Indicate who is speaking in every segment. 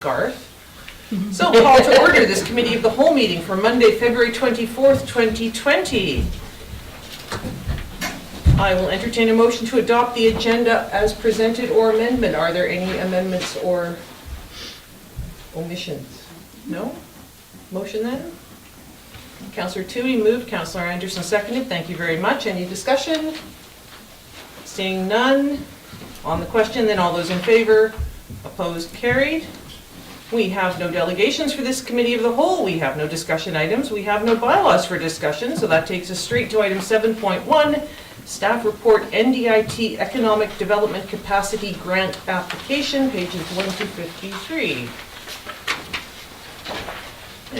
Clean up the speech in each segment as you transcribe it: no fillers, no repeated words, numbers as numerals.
Speaker 1: Garth. So call to order this Committee of the Whole meeting for Monday, February 24th, 2020. I will entertain a motion to adopt the agenda as presented or amendment. Are there any amendments or omissions? No? Motion then? Councillor Toohey moved, Councillor Anderson seconded. Thank you very much. Any discussion? Seeing none. On the question, then all those in favor? Opposed? Carried. We have no delegations for this Committee of the Whole. We have no discussion items. We have no bylaws for discussion, so that takes us straight to item 7.1, Staff Report NDIT Economic Development Capacity Grant Application, pages 1 to 53.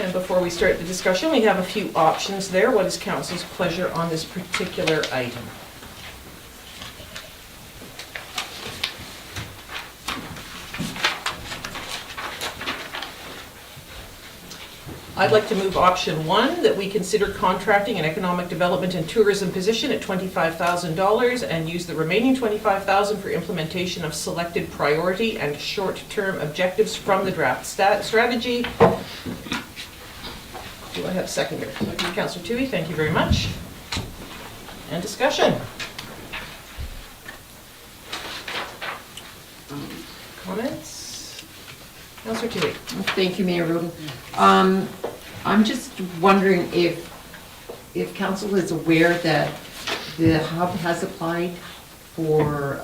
Speaker 1: And before we start the discussion, we have a few options there. What is Council's pleasure on this particular item? I'd like to move option 1, that we consider contracting an economic development and tourism position at $25,000 and use the remaining $25,000 for implementation of selected priority and short-term objectives from the draft strategy. Do I have a seconder? Councillor Toohey, thank you very much. And discussion. Comments? Councillor Toohey.
Speaker 2: Thank you, Mayor Roden. I'm just wondering if council is aware that the hub has applied for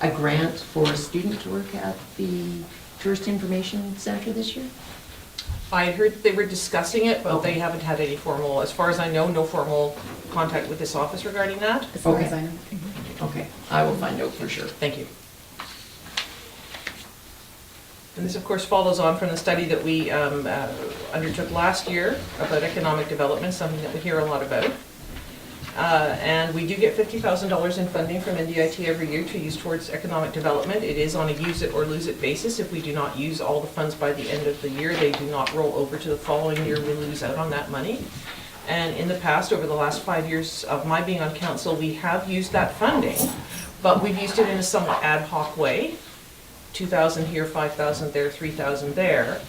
Speaker 2: a grant for a student to work at the Tourist Information Center this year?
Speaker 1: I heard they were discussing it, but
Speaker 2: Okay.
Speaker 1: they haven't had any formal, as far as I know, no formal contact with this office regarding that.
Speaker 3: As far
Speaker 2: Okay.
Speaker 3: as I know.
Speaker 2: Okay, I will find out for sure.
Speaker 1: Thank you. And this, of course, follows on from the study that we undertook last year about economic development, something that we hear a lot about. And we do get $50,000 in funding from NDIT every year to use towards economic development. It is on a use it or lose it basis. If we do not use all the funds by the end of the year, they do not roll over to the following year. We lose out on that money. And in the past, over the last 5 years of my being on council, we have used that funding, but we've used it in a somewhat ad hoc way. 2,000 here, 5,000 there, 3,000 there.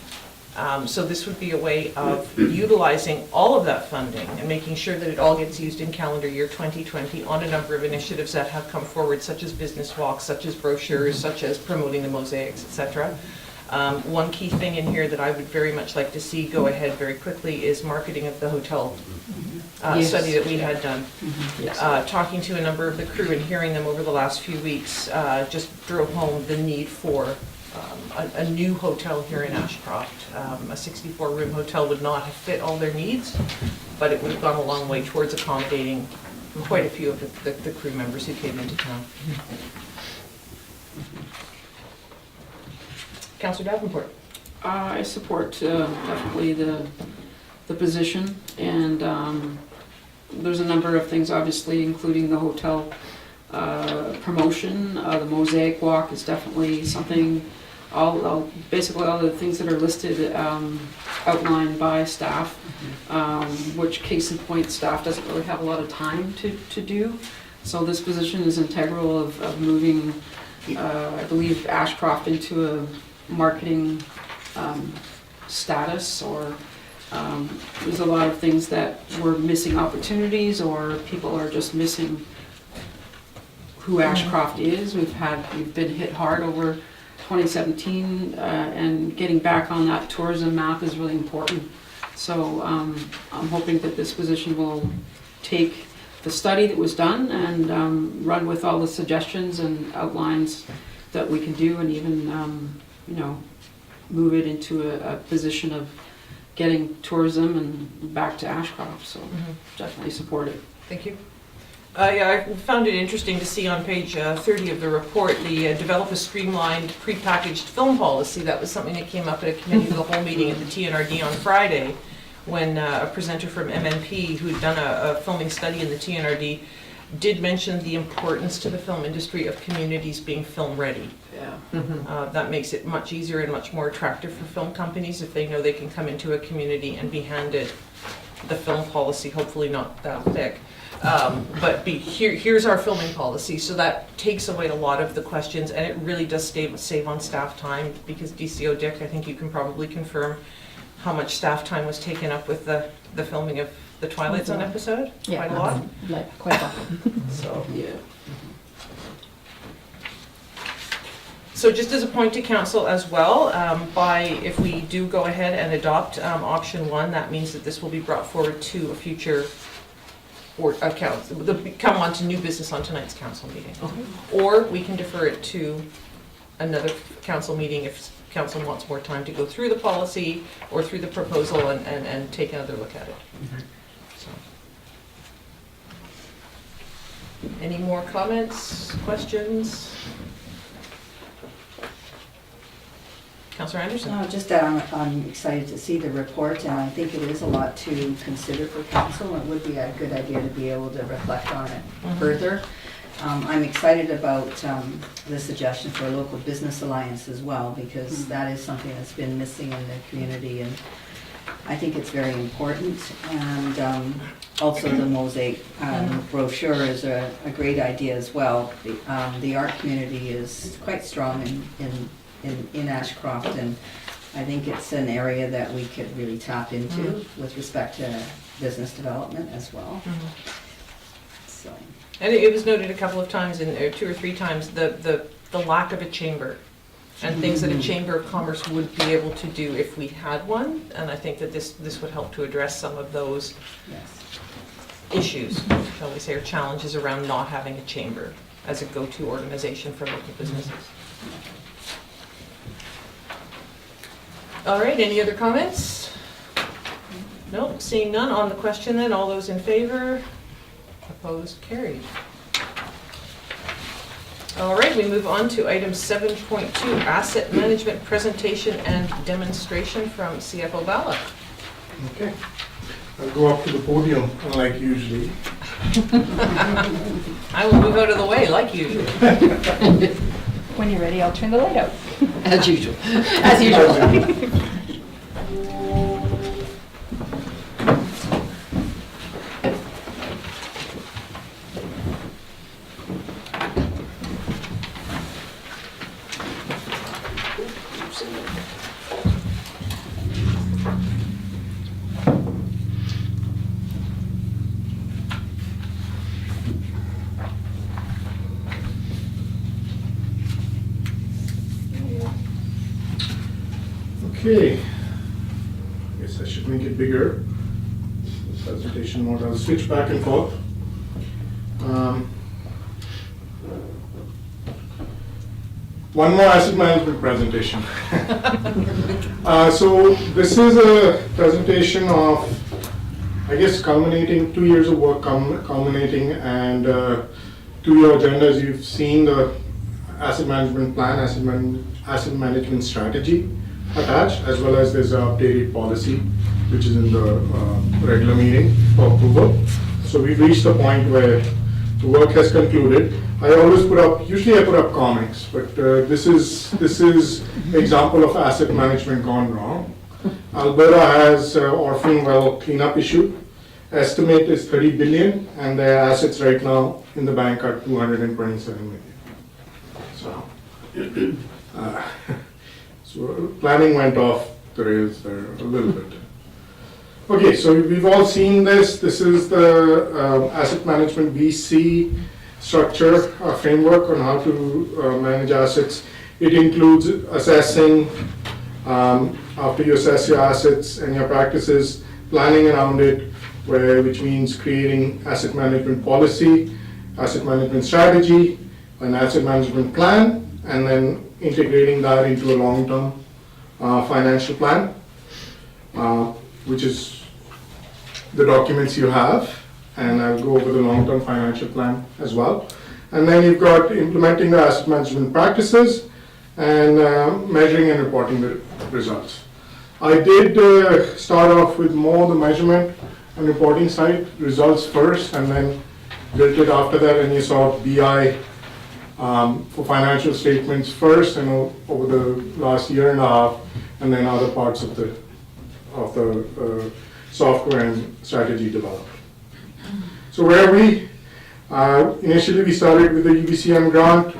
Speaker 1: So this would be a way of utilizing all of that funding and making sure that it all gets used in calendar year 2020 on a number of initiatives that have come forward, such as business walks, such as brochures, such as promoting the mosaics, etc. One key thing in here that I would very much like to see go ahead very quickly is marketing of the hotel
Speaker 2: Yes.
Speaker 1: study that we had done.
Speaker 2: Yes.
Speaker 1: Talking to a number of the crew and hearing them over the last few weeks just drove home the need for a new hotel here in Ashcroft. A 64-room hotel would not have fit all their needs, but it would have gone a long way towards accommodating quite a few of the crew members who came into town. Councillor Davenport.
Speaker 4: I support definitely the position, and there's a number of things, obviously, including the hotel promotion. The mosaic walk is definitely something, basically all the things that are listed outlined by staff, which case in point staff doesn't really have a lot of time to do. So this position is integral of moving, I believe, Ashcroft into a marketing status, or there's a lot of things that we're missing opportunities, or people are just missing who Ashcroft is. We've been hit hard over 2017, and getting back on that tourism map is really important. So I'm hoping that this position will take the study that was done and run with all the suggestions and outlines that we can do, and even move it into a position of getting tourism and back to Ashcroft. So definitely support it.
Speaker 1: Thank you. Yeah, I found it interesting to see on page 30 of the report, the develop a streamlined prepackaged film policy. That was something that came up at a committee of the whole meeting at the TNRD on Friday, when a presenter from MNP, who'd done a filming study in the TNRD, did mention the importance to the film industry of communities being film ready.
Speaker 4: Yeah.
Speaker 1: That makes it much easier and much more attractive for film companies if they know they can come into a community and be handed the film policy, hopefully not that thick. Here's our filming policy, so that takes away a lot of the questions, and it really does save on staff time, because DCO Dick, I think you can probably confirm how much staff time was taken up with the filming of the Twilight Zone episode,
Speaker 3: Yeah.
Speaker 1: quite a lot,
Speaker 3: Like, quite a lot.
Speaker 1: so.
Speaker 4: Yeah.
Speaker 1: So just as a point to council as well, if we do go ahead and adopt option 1, that means that this will be brought forward to a future come on to new business on tonight's council meeting. Or we can defer it to another council meeting if council wants more time to go through the policy or through the proposal and take another look at it. So. Any more comments, questions? Councillor Anderson?
Speaker 5: No, just that I'm excited to see the report, and I think it is a lot to consider for council. It would be a good idea to be able to reflect on it further. I'm excited about the suggestion for a local business alliance as well, because that is something that's been missing in the community, and I think it's very important. And also the mosaic brochure is a great idea as well. The art community is quite strong in Ashcroft, and I think it's an area that we could really tap into with respect to business development as well. So.
Speaker 1: And it was noted a couple of times, or 2 or 3 times, the lack of a chamber and things that a chamber of commerce would be able to do if we had one. And I think that this would help to address some of those issues, shall we say, or challenges around not having a chamber as a go-to organization for local businesses. All right, any other comments? Nope, seeing none. On the question then, all those in favor? Opposed, carried. All right, we move on to item 7.2, asset management presentation and demonstration from CFO Bhalla.
Speaker 6: Okay, I'll go up to the podium unlike usually.
Speaker 1: I will move out of the way like usual.
Speaker 3: When you're ready, I'll turn the light out.
Speaker 2: As usual.
Speaker 3: As usual.
Speaker 6: Okay, I guess I should make it bigger. This presentation mode, I'll switch back and forth. One more asset management presentation. So this is a presentation of, I guess, culminating 2 years of work culminating, and 2-year agendas. You've seen the asset management plan, asset management strategy attached, as well as there's an updated policy which is in the regular meeting for approval. So we've reached the point where the work has concluded. I always usually I put up comics, but this is example of asset management gone wrong. Alberta has orphan well cleanup issue. Estimate is 30 billion, and their assets right now in the bank are 227 million. So, so planning went off the rails there a little bit. Okay, so we've all seen this. This is the asset management VC structure framework on how to manage assets. It includes assessing, after you assess your assets and your practices, planning around it, which means creating asset management policy, asset management strategy, an asset management plan, and then integrating that into a long-term financial plan, which is the documents you have, and I'll go over the long-term financial plan as well. And then you've got implementing the asset management practices and measuring and reporting the results. I did start off with more the measurement and reporting side, results first, and then built it after that, and you saw BI for financial statements first, and over the last year and a half, and then other parts of the software and strategy development. So where we, initially we started with the UBCM grant.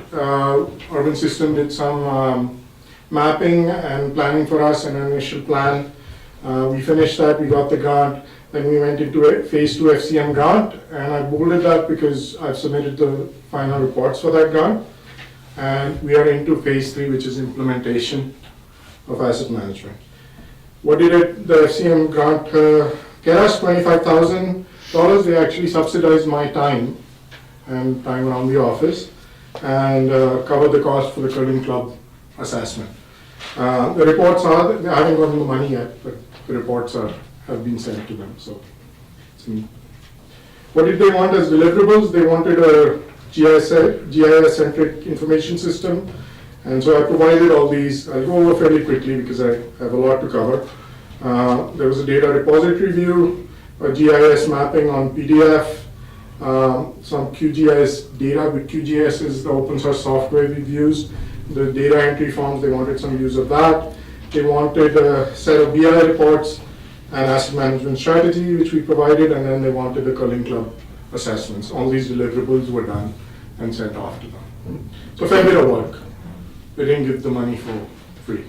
Speaker 6: Urban System did some mapping and planning for us, and an initial plan. We finished that, we got the grant, then we went into a phase 2 FCM grant, and I bolded that because I've submitted the final reports for that grant. And we are into phase 3, which is implementation of asset management. What did the FCM grant get us? $25,000. They actually subsidized my time and time around the office, and covered the cost for the curling club assessment. The reports are, they haven't gotten the money yet, but the reports have been sent to them. So, what did they want as deliverables? They wanted a GIS-centric information system, and so I provided all these. I'll go over fairly quickly because I have a lot to cover. There was a data repository view, a GIS mapping on PDF, some QGIS data, but QGIS is the open source software we've used. The data entry forms, they wanted some use of that. They wanted a set of BI reports and asset management strategy, which we provided, and then they wanted the curling club assessments. All these deliverables were done and sent off to them. So a fair bit of work. They didn't give the money for free.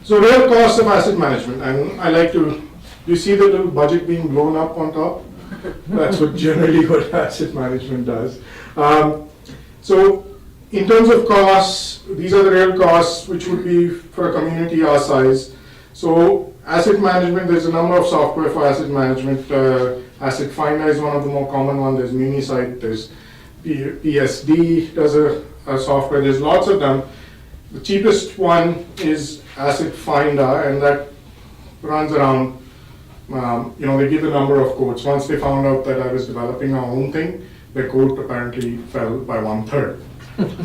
Speaker 6: So real cost of asset management, and I like to, you see the little budget being blown up on top? That's generally what asset management does. So in terms of costs, these are the real costs, which would be for a community our size. So asset management, there's a number of software for asset management. Asset Finder is one of the more common ones. There's Munisite, there's PSD does a software. There's lots of them. The cheapest one is Asset Finder, and that runs around, they give a number of quotes. Once they found out that I was developing our own thing, the quote apparently fell by 1/3.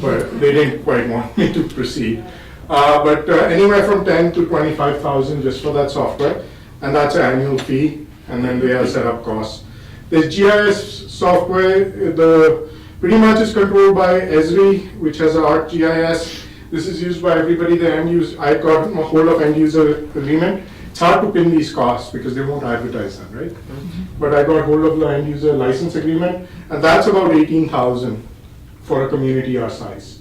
Speaker 6: But they didn't quite want me to proceed. But anywhere from 10 to 25,000 just for that software, and that's an annual fee, and then they have setup costs. There's GIS software, pretty much is controlled by Esri, which has an ArcGIS. This is used by everybody, the end user. I got a hold of end user agreement. It's hard to pin these costs because they won't advertise them, right? But I got hold of the end user license agreement, and that's about 18,000 for a community our size.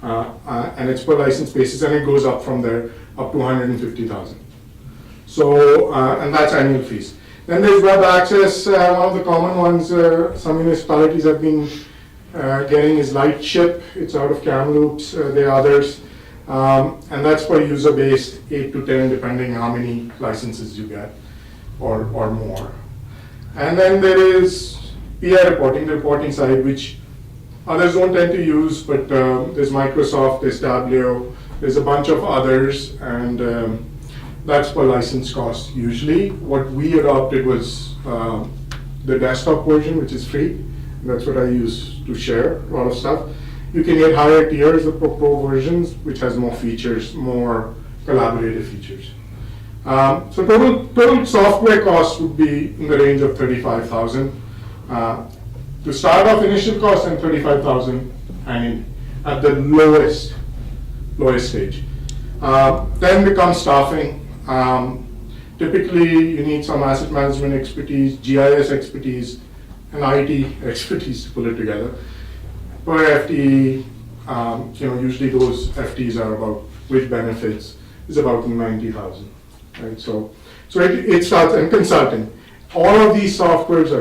Speaker 6: And it's per license basis, and it goes up from there, up to 150,000. So, and that's annual fees. Then there's web access. One of the common ones some municipalities have been getting is Lightship. It's out of Kamloops. There are others. And that's per user base, 8 to 10, depending how many licenses you get, or more. And then there is PI reporting, the reporting side, which others don't tend to use, but there's Microsoft, there's Tableau, there's a bunch of others, and that's per license cost usually. What we adopted was the desktop version, which is free. That's what I use to share a lot of stuff. You can get higher tiers of pro versions, which has more features, more collaborative features. So total software cost would be in the range of 35,000. To start off, initial cost and 35,000 annually at the lowest stage. Then becomes staffing. Typically, you need some asset management expertise, GIS expertise, and IT expertise to pull it together. Per FTE, usually those FTEs are about, with benefits, is about 90,000, right? So it starts, and consulting. All of these softwares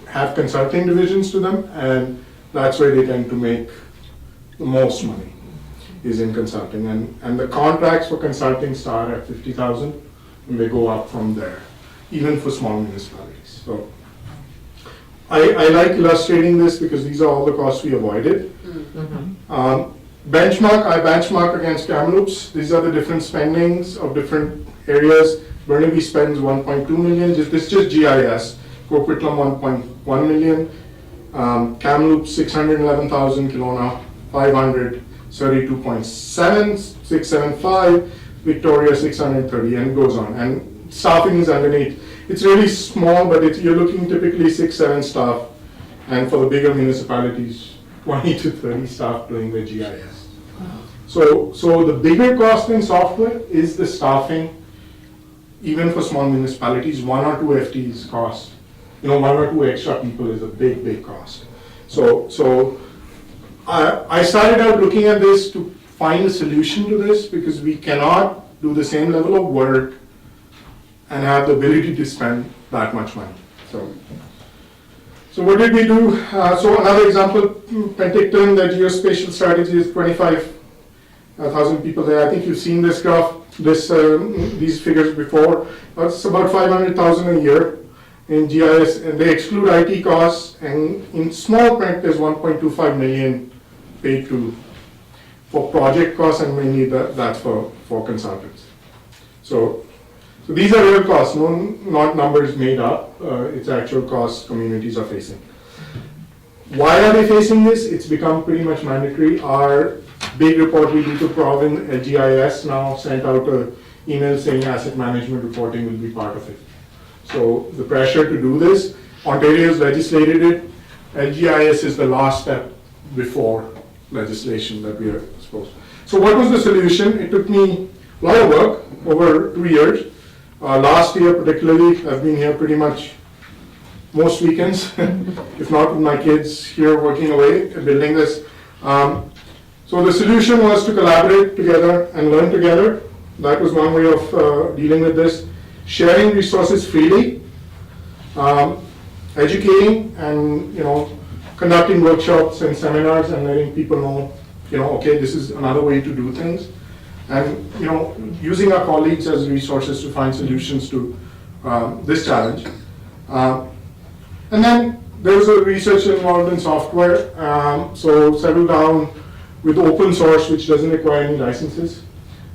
Speaker 6: have consulting divisions to them, and that's where they tend to make the most money, is in consulting. And the contracts for consulting start at 50,000, and they go up from there, even for small municipalities. So I like illustrating this because these are all the costs we avoided. I benchmark against Kamloops. These are the different spendings of different areas. Burnaby spends 1.2 million, this is just GIS. Coquitlam 1.1 million. Kamloops 611,000, Kelowna 500, Surrey 2.675, Victoria 630, and it goes on. And staffing is underneath. It's really small, but you're looking typically 6-7 staff, and for the bigger municipalities, 20 to 30 staff doing the GIS. So the bigger cost in software is the staffing, even for small municipalities, 1 or 2 FTEs cost one or two extra people is a big, big cost. So I started out looking at this to find a solution to this, because we cannot do the same level of work and have the ability to spend that much money. So what did we do? So another example, Penticton, the geospatial strategy is 25,000 people there. I think you've seen this graph, these figures before. It's about 500,000 a year in GIS, and they exclude IT costs, and in small print there's 1.25 million paid for project costs, and mainly that's for consultants. So these are real costs, not numbers made up. It's actual costs communities are facing. Why are they facing this? It's become pretty much mandatory. Our big report we do to Provin at GIS now sent out an email saying asset management reporting will be part of it. So the pressure to do this, Ontario's legislated it. LGIS is the last step before legislation that we are supposed to. So what was the solution? It took me a lot of work over 2 years. Last year particularly, I've been here pretty much most weekends, if not with my kids here working away, building this. So the solution was to collaborate together and learn together. That was one way of dealing with this. Sharing resources freely, educating, and conducting workshops and seminars and letting people know, okay, this is another way to do things, and using our colleagues as resources to find solutions to this challenge. And then there was a research involved in software, so settled down with open source, which doesn't require any licenses,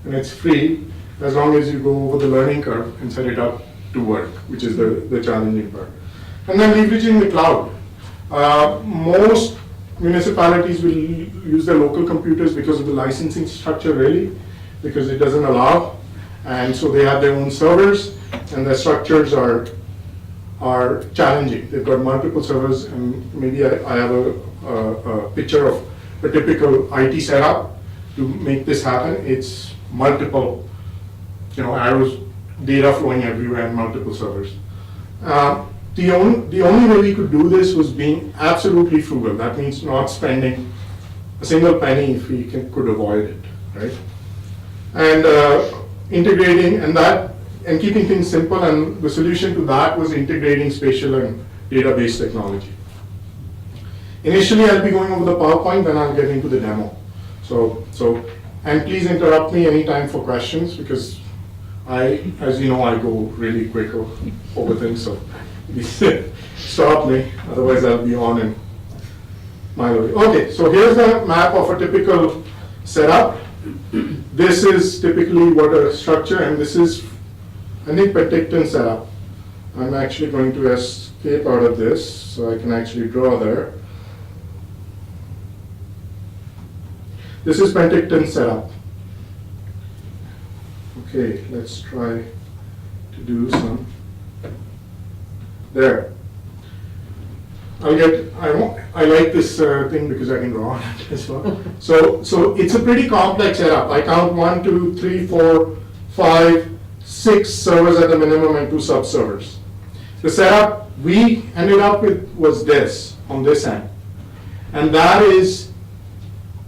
Speaker 6: and it's free as long as you go over the learning curve and set it up to work, which is the challenging part. And then leveraging the cloud. Most municipalities will use their local computers because of the licensing structure, really, because it doesn't allow, and so they have their own servers, and their structures are challenging. They've got multiple servers, and maybe I have a picture of a typical IT setup to make this happen. It's multiple, arrows, data flowing everywhere, and multiple servers. The only way we could do this was being absolutely frugal. That means not spending a single penny if we could avoid it, right? And integrating and keeping things simple. And the solution to that was integrating spatial and database technology. Initially, I'll be going over the PowerPoint, then I'll get into the demo. And please interrupt me anytime for questions, because as you know, I go really quick over things, so please stop me, otherwise I'll be on in my way. Okay, so here's the map of a typical setup. This is typically what a structure, and this is, I think, Penticton setup. I'm actually going to escape out of this, so I can actually draw there. This is Penticton setup. Okay, let's try to do some. There. I like this thing because I can draw on it as well. So it's a pretty complex setup. I count 1, 2, 3, 4, 5, 6 servers at the minimum and 2 sub-servers. The setup we ended up with was this, on this end. And that is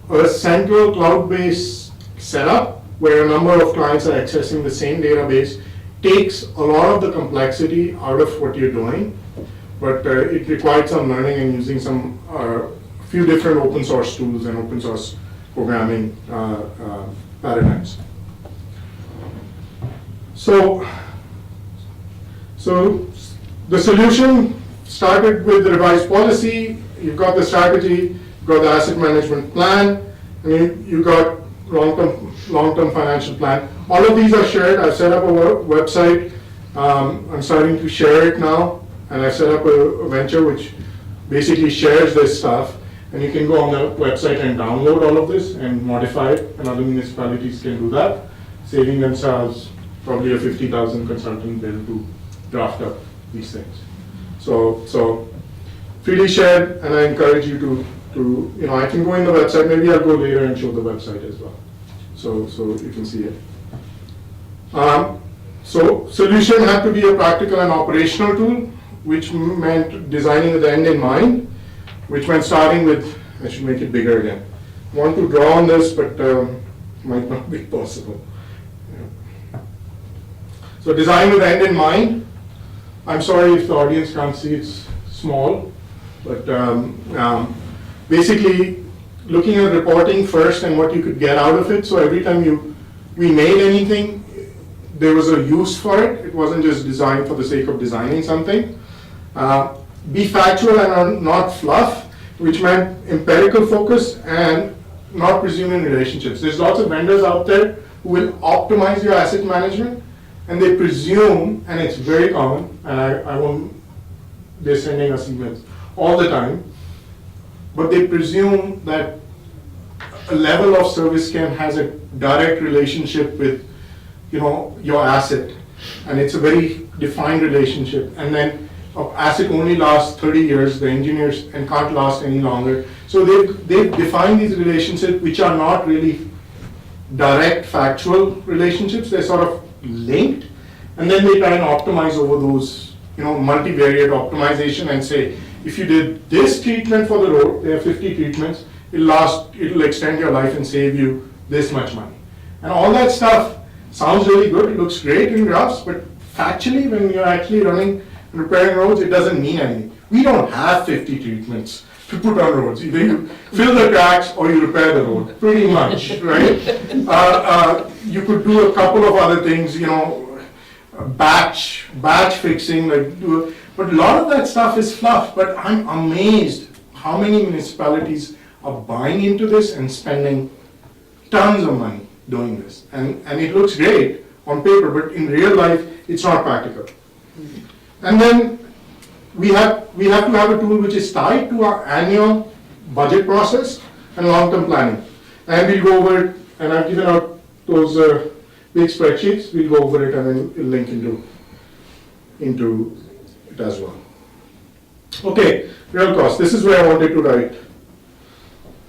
Speaker 6: a central cloud-based setup where a number of clients are accessing the same database. Takes a lot of the complexity out of what you're doing, but it required some learning and using some few different open source tools and open source programming paradigms. So the solution started with the revised policy. You've got the strategy, you've got the asset management plan, and you got long-term financial plan. All of these are shared. I've set up a website. I'm starting to share it now, and I've set up a venture which basically shares this stuff, and you can go on the website and download all of this and modify it, and other municipalities can do that, saving themselves probably a 50,000 consultant bill to draft up these things. So freely shared, and I encourage you to I can go in the website, maybe I'll go later and show the website as well, so you can see it. So solution had to be a practical and operational tool. which meant designing with the end in mind, which meant starting with, I should make it bigger again. I want to draw on this, but might not be possible. Yeah. So design with end in mind. I'm sorry if the audience can't see, it's small, but basically looking at reporting first and what you could get out of it. So every time we made anything, there was a use for it. It wasn't just designed for the sake of designing something. Be factual and not fluff, which meant empirical focus and not presuming relationships. There's lots of vendors out there who will optimize your asset management, and they presume, and it's very common, and I won't, they're sending us emails all the time, but they presume that a level of service has a direct relationship with, your asset, and it's a very defined relationship, and then asset only lasts 30 years, the engineers, and can't last any longer. So they've defined these relationships, which are not really direct factual relationships, they're sort of linked, and then they try and optimize over those, multivariate optimization and say, if you did this treatment for the road, there are 50 treatments, it'll extend your life and save you this much money. And all that stuff sounds really good, it looks great in graphs, but factually, when you're actually running and repairing roads, it doesn't mean anything. We don't have 50 treatments to put on roads. Either you fill the cracks or you repair the road, pretty much, right? You could do a couple of other things, batch fixing, but a lot of that stuff is fluff. But I'm amazed how many municipalities are buying into this and spending tons of money doing this. And it looks great on paper, but in real life, it's not practical. And then we have to have a tool which is tied to our annual budget process and long-term planning. And we'll go over it, and I've given out those big spreadsheets. We'll go over it and then we'll link into it as well. Okay, real cost. This is where I wanted to write.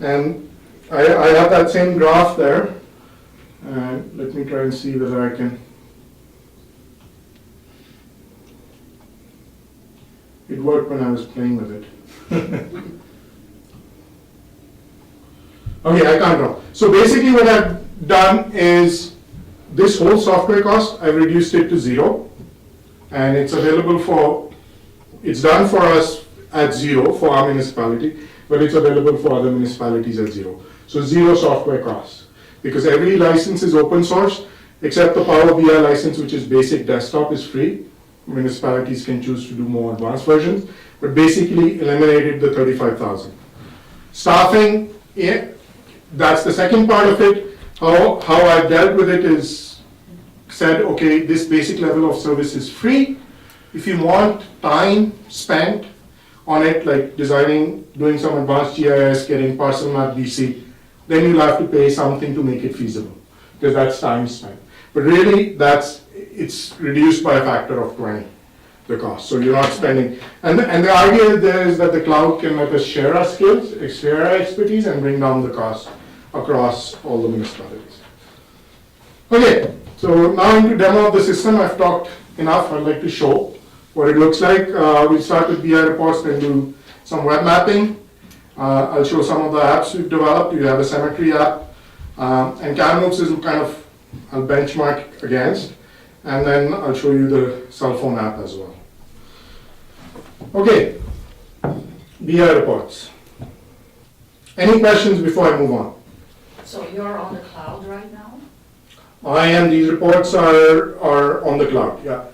Speaker 6: And I have that same graph there. Let me try and see whether I can. It worked when I was playing with it. Okay, I can't draw. So basically what I've done is this whole software cost, I've reduced it to 0. And it's available it's done for us at 0 for our municipality, but it's available for other municipalities at 0. So 0 software costs. Because every license is open source, except the Power BI license, which is basic desktop, is free. Municipalities can choose to do more advanced versions, but basically eliminated the 35,000. Staffing, that's the second part of it. How I dealt with it is said, okay, this basic level of service is free. If you want time spent on it, like designing, doing some advanced GIS, getting parcel map DC, then you'll have to pay something to make it feasible, because that's time spent. But really, it's reduced by a factor of 20, the cost. So you're not spending, and the idea there is that the cloud can let us share our skills, share our expertise, and bring down the cost across all the municipalities. Okay, so now into demo of the system. I've talked enough. I'd like to show what it looks like. We'll start with BI reports, then do some web mapping. I'll show some of the apps we've developed. We have a cemetery app, and Kamloops is kind of, I'll benchmark against, and then I'll show you the cell phone app as well. Okay, BI reports. Any questions before I move on?
Speaker 7: So you're on the cloud right now?
Speaker 6: I am, these reports are on the cloud, yeah.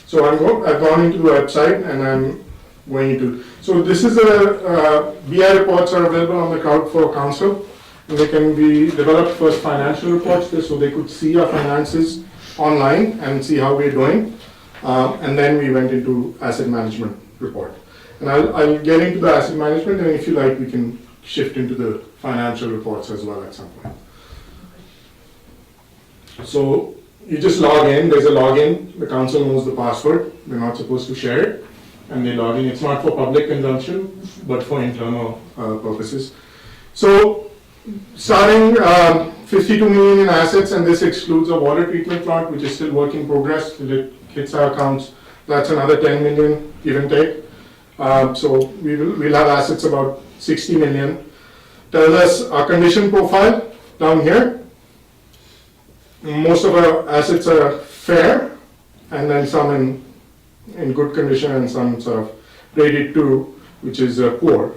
Speaker 6: So I've gone into the website and I'm going into, so this is BI reports are available on the cloud for council. And they can be developed first financial reports, so they could see our finances online and see how we're doing. And then we went into asset management report. And I'll get into the asset management, and if you like, we can shift into the financial reports as well at some point. So you just log in, there's a login, the council knows the password, they're not supposed to share it, and they log in. It's not for public consumption, but for internal purposes. So starting 52 million in assets, and this excludes a water treatment plant, which is still work in progress till it hits our accounts That's another 10 million, give and take. So we'll have assets about 60 million. Tells us our condition profile down here. Most of our assets are fair, and then some in good condition and some sort of rated 2, which is poor,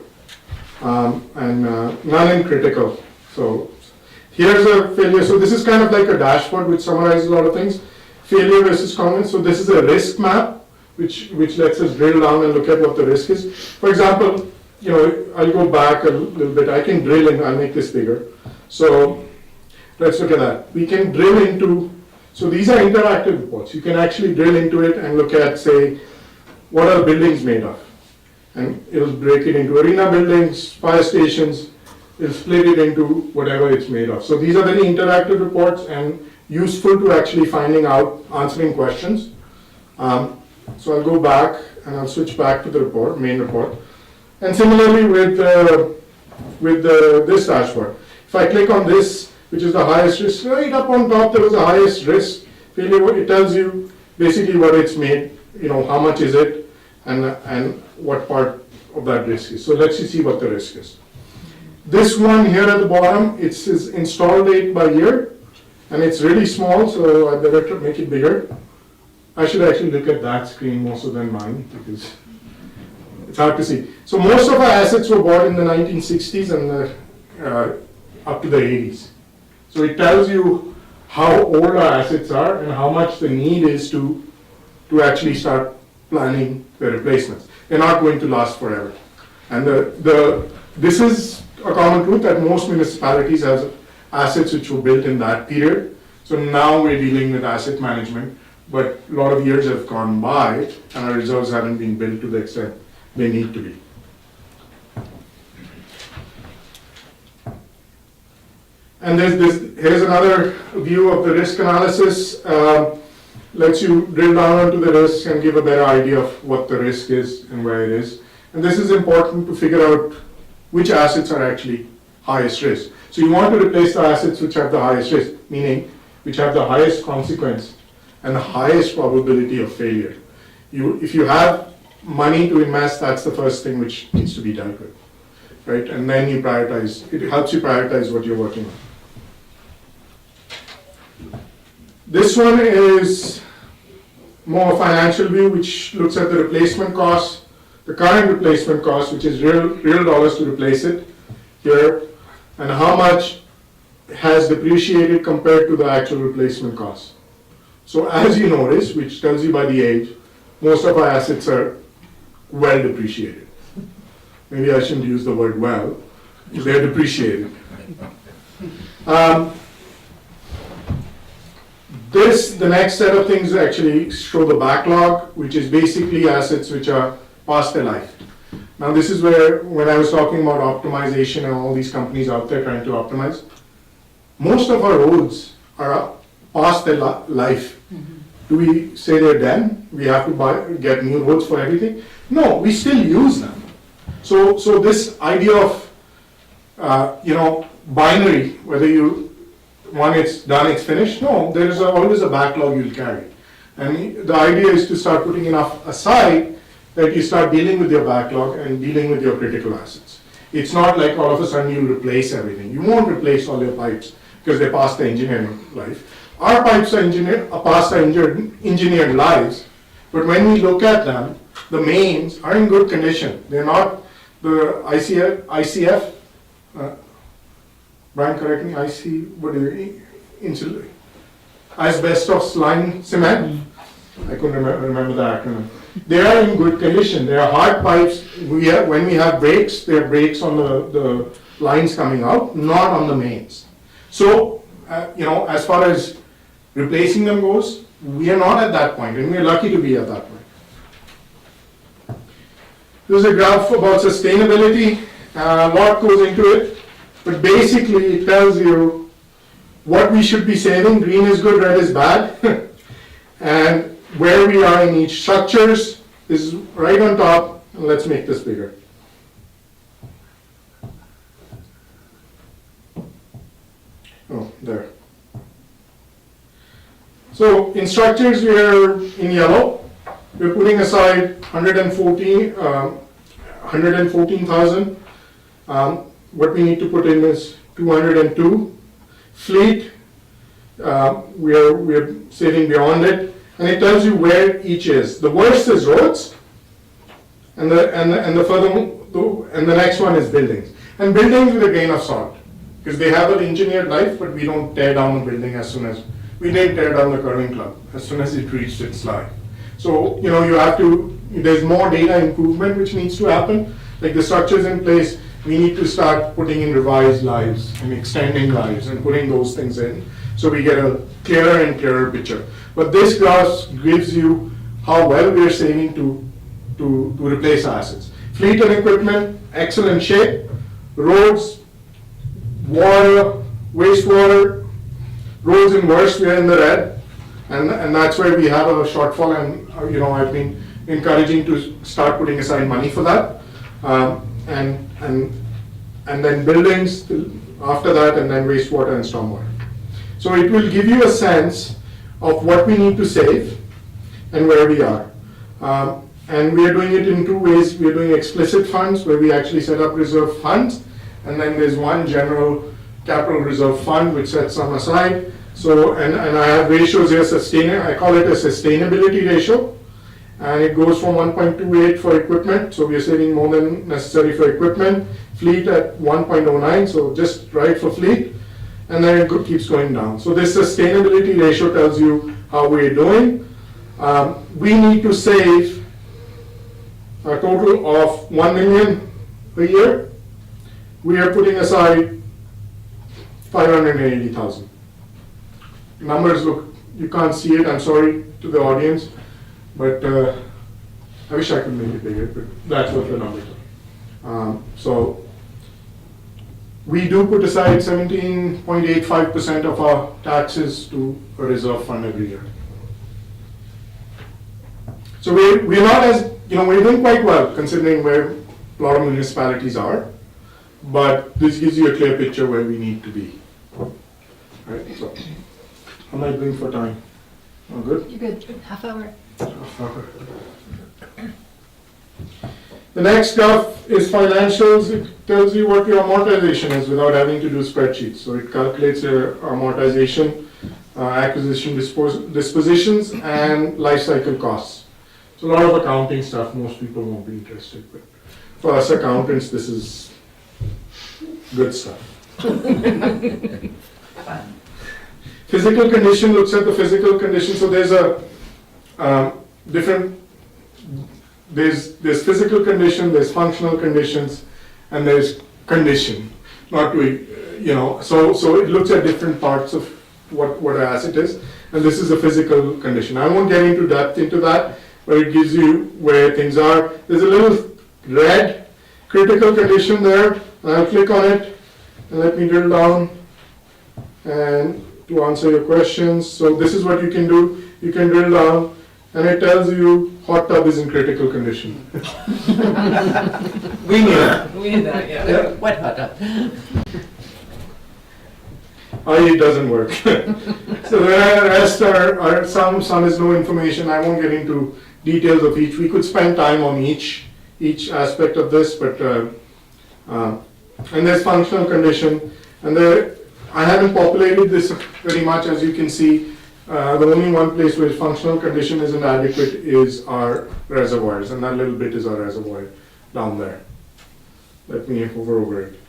Speaker 6: and none in critical. So here's a failure. So this is kind of like a dashboard which summarizes a lot of things. Failure versus confidence. So this is a risk map which lets us drill down and look at what the risk is. For example, I'll go back a little bit. I can drill in, I'll make this bigger. So let's look at that. We can drill into, so these are interactive reports. You can actually drill into it and look at, say, what are buildings made of? And it'll break it into arena buildings, fire stations, it'll split it into whatever it's made of. So these are very interactive reports and useful to actually finding out, answering questions. So I'll go back and I'll switch back to the report, main report. And similarly with this dashboard. If I click on this, which is the highest risk, right up on top there was the highest risk failure. It tells you basically what it's made, how much is it, and what part of that risk is. So let's see what the risk is. This one here at the bottom, it says install date by year, and it's really small, so I better make it bigger. I should actually look at that screen more so than mine, because it's hard to see. So most of our assets were bought in the 1960s and up to the 80s. So it tells you how old our assets are and how much the need is to actually start planning the replacements. They're not going to last forever. And this is a common truth that most municipalities have assets which were built in that period. So now we're dealing with asset management, but a lot of years have gone by and our reserves haven't been built to the extent they need to be. And here's another view of the risk analysis. Lets you drill down into the risk and give a better idea of what the risk is and where it is. And this is important to figure out which assets are actually highest risk. So you want to replace the assets which have the highest risk, meaning which have the highest consequence and the highest probability of failure. If you have money to invest, that's the first thing which needs to be dealt with, right? And then you prioritize, it helps you prioritize what you're working on. This one is more financial view, which looks at the replacement cost, the current replacement cost, which is real dollars to replace it here, and how much has depreciated compared to the actual replacement cost. So as you notice, which tells you by the age, most of our assets are well depreciated. Maybe I shouldn't use the word well, they're depreciated. The next set of things actually show the backlog, which is basically assets which are past their life. Now this is where, when I was talking about optimization and all these companies out there trying to optimize, most of our roads are past their life. Do we say they're dead? We have to get new roads for everything? No, we still use them. So this idea of, binary, whether when it's done, it's finished. No, there is always a backlog you'll carry. And the idea is to start putting enough aside that you start dealing with your backlog and dealing with your critical assets. It's not like all of a sudden you'll replace everything. You won't replace all your pipes because they're past the engineering life. Our pipes are past our engineered lives, but when we look at them, the mains are in good condition. They're not the ICF, Brian, correct me, what is it? Asbestos lime cement? I couldn't remember the acronym. They are in good condition. They are hard pipes. When we have breaks, there are breaks on the lines coming out, not on the mains. So, as far as replacing them goes, we are not at that point, and we are lucky to be at that point. This is a graph about sustainability. A lot goes into it. But basically, it tells you what we should be saving. Green is good, red is bad. And where we are in each structures is right on top. Let's make this bigger. Oh, there. So in structures, we are in yellow. we're putting aside 114,000. What we need to put in is 202. Fleet, we're saving beyond it, and it tells you where each is. The worst is roads, and the next one is buildings. And buildings with a grain of salt, because they have an engineered life, but we don't tear down a building as soon as, we didn't tear down the curling club as soon as it reached its life. So, you know, you have to, there's more data improvement which needs to happen. Like the structures in place, we need to start putting in revised lives and extending lives and putting those things in, so we get a clearer and clearer picture. But this graph gives you how well we are saving to replace assets. Fleet and equipment, excellent shape. Roads, water, wastewater, roads in worst, we are in the red, and that's where we have a shortfall, and you know, I've been encouraging to start putting aside money for that, and then buildings after that, and then wastewater and stormwater. So it will give you a sense of what we need to save and where we are. And we are doing it in two ways. We are doing explicit funds, where we actually set up reserve funds, and then there's one general capital reserve fund which sets some aside. So, and I have ratios here, I call it a sustainability ratio, and it goes from 1.28 for equipment, so we are saving more than necessary for equipment. Fleet at 1.09, so just right for fleet, and then it keeps going down. So this sustainability ratio tells you how we're doing. We need to save a total of 1 million a year. We are putting aside 580,000. Numbers look, you can't see it, I'm sorry to the audience, but I wish I could make it bigger, but that's what the numbers are. So we do put aside 17.85% of our taxes to a reserve fund every year. So we're not as, you know, we're doing quite well considering where a lot of municipalities are, but this gives you a clear picture where we need to be. Right, so, how am I doing for time? Oh, good?
Speaker 3: You're good. Half hour.
Speaker 6: The next stuff is financials. It tells you what your amortization is without having to do spreadsheets. So it calculates your amortization, acquisition, dispositions, and life cycle costs. So a lot of accounting stuff, most people won't be interested, but for us accountants, this is good stuff. Physical condition looks at the physical condition. So there's a there's physical condition, there's functional conditions, and there's condition. Not to, you know, so it looks at different parts of what an asset is, and this is a physical condition. I won't get into depth into that, but it gives you where things are. There's a little red critical condition there, and I'll click on it, and let me drill down and to answer your questions. So this is what you can do. You can drill down, and it tells you hot tub is in critical condition. We knew that.
Speaker 1: We did that, yeah.
Speaker 2: Wet hot tub.
Speaker 6: It doesn't work. So the rest are some is no information. I won't get into details of each. We could spend time on each aspect of this, but and there's functional condition, and I haven't populated this very much, as you can see. The only one place where functional condition isn't adequate is our reservoirs, and that little bit is our reservoir down there. Let me hover over it.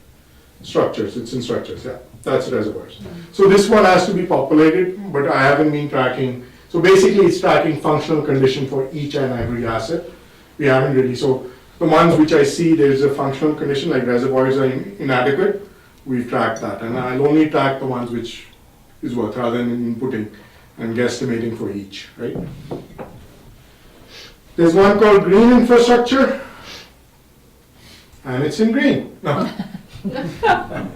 Speaker 6: Structures, it's in structures, yeah, that's reservoirs. So this one has to be populated, but I haven't been tracking. So basically it's tracking functional condition for each and every asset. We haven't really, so the ones which I see there's a functional condition, like reservoirs are inadequate, we've tracked that. And I'll only track the ones which is worth, rather than inputting and guesstimating for each, right? There's one called green infrastructure, and it's in green. No.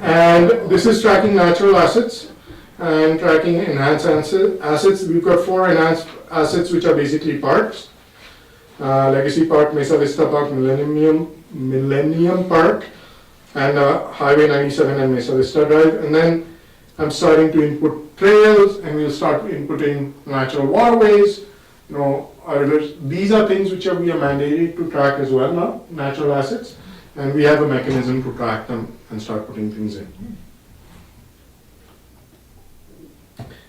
Speaker 6: And this is tracking natural assets and tracking enhanced assets. We've got 4 enhanced assets which are basically parks. Legacy Park, Mesa Vista Park, Millennium Park, and Highway 97 and Mesa Vista Drive. And then I'm starting to input trails, and we'll start inputting natural waterways, these are things which we are mandated to track as well now, natural assets, and we have a mechanism to track them and start putting things in.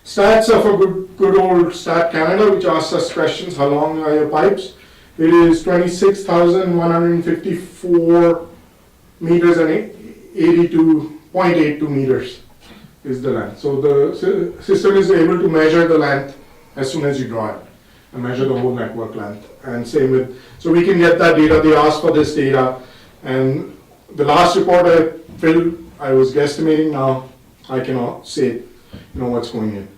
Speaker 6: Stats of a good old Stat Canada, which asks us questions, how long are your pipes? It is 26,154 meters and 0.82 meters is the length. So the system is able to measure the length as soon as you draw it and measure the whole network length. And same with, so we can get that data, they asked for this data, and the last report I filled, I was guesstimating, now I cannot say, what's going in.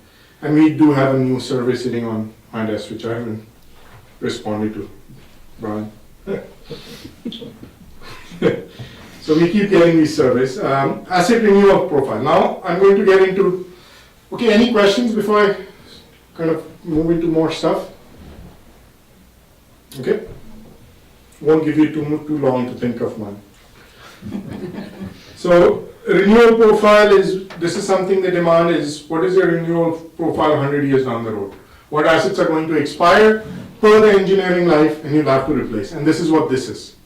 Speaker 6: And we do have a new survey sitting on my desk, which I haven't responded to, Brian. So we keep getting these surveys. Asset renewal profile. Now I'm going to get into, okay, any questions before I kind of move into more stuff? Okay? Won't give you too long to think of one. So renewal profile this is something the demand is, what is your renewal profile 100 years down the road? What assets are going to expire per the engineering life and you'll have to replace. And this is what this is.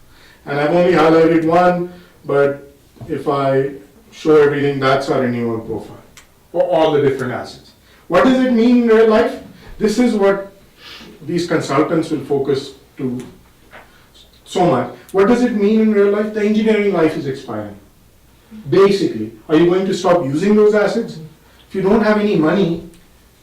Speaker 6: And I've only highlighted one, but if I show everything, that's our renewal profile for all the different assets. What does it mean in real life? This is what these consultants will focus to so much. What does it mean in real life? The engineering life is expiring. Basically, are you going to stop using those assets? If you don't have any money,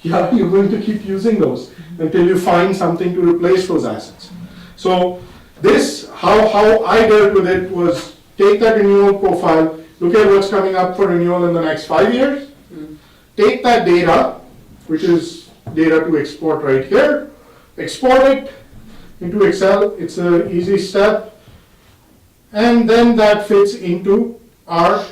Speaker 6: yeah, you're going to keep using those until you find something to replace those assets. So this, how I dealt with it was take that renewal profile, look at what's coming up for renewal in the next 5 years, take that data, which is data to export right here, export it into Excel, it's an easy step, and then that fits into our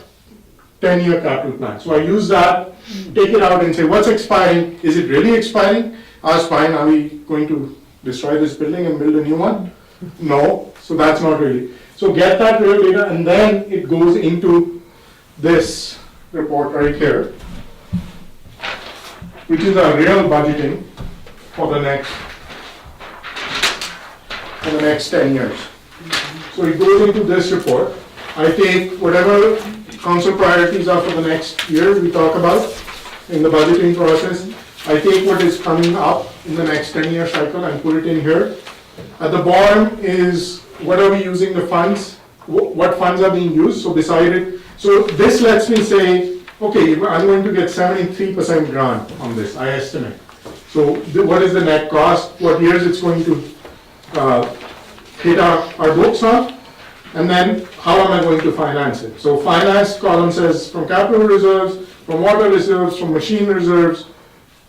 Speaker 6: 10-year capital plan. So I use that, take it out and say, what's expiring? Is it really expiring? Ask fine, are we going to destroy this building and build a new one? No, so that's not really. So get that real data, and then it goes into this report right here, which is our real budgeting for the next 10 years. So it goes into this report. I take whatever council priorities are for the next year we talk about in the budgeting process. I take what is coming up in the next 10-year cycle and put it in here. At the bottom is what are we using the funds, what funds are being used, so beside it. So this lets me say, okay, I'm going to get 73% grant on this, I estimate. So what is the net cost, what years it's going to hit our books on, and then how am I going to finance it? So finance column says from capital reserves, from water reserves, from machine reserves,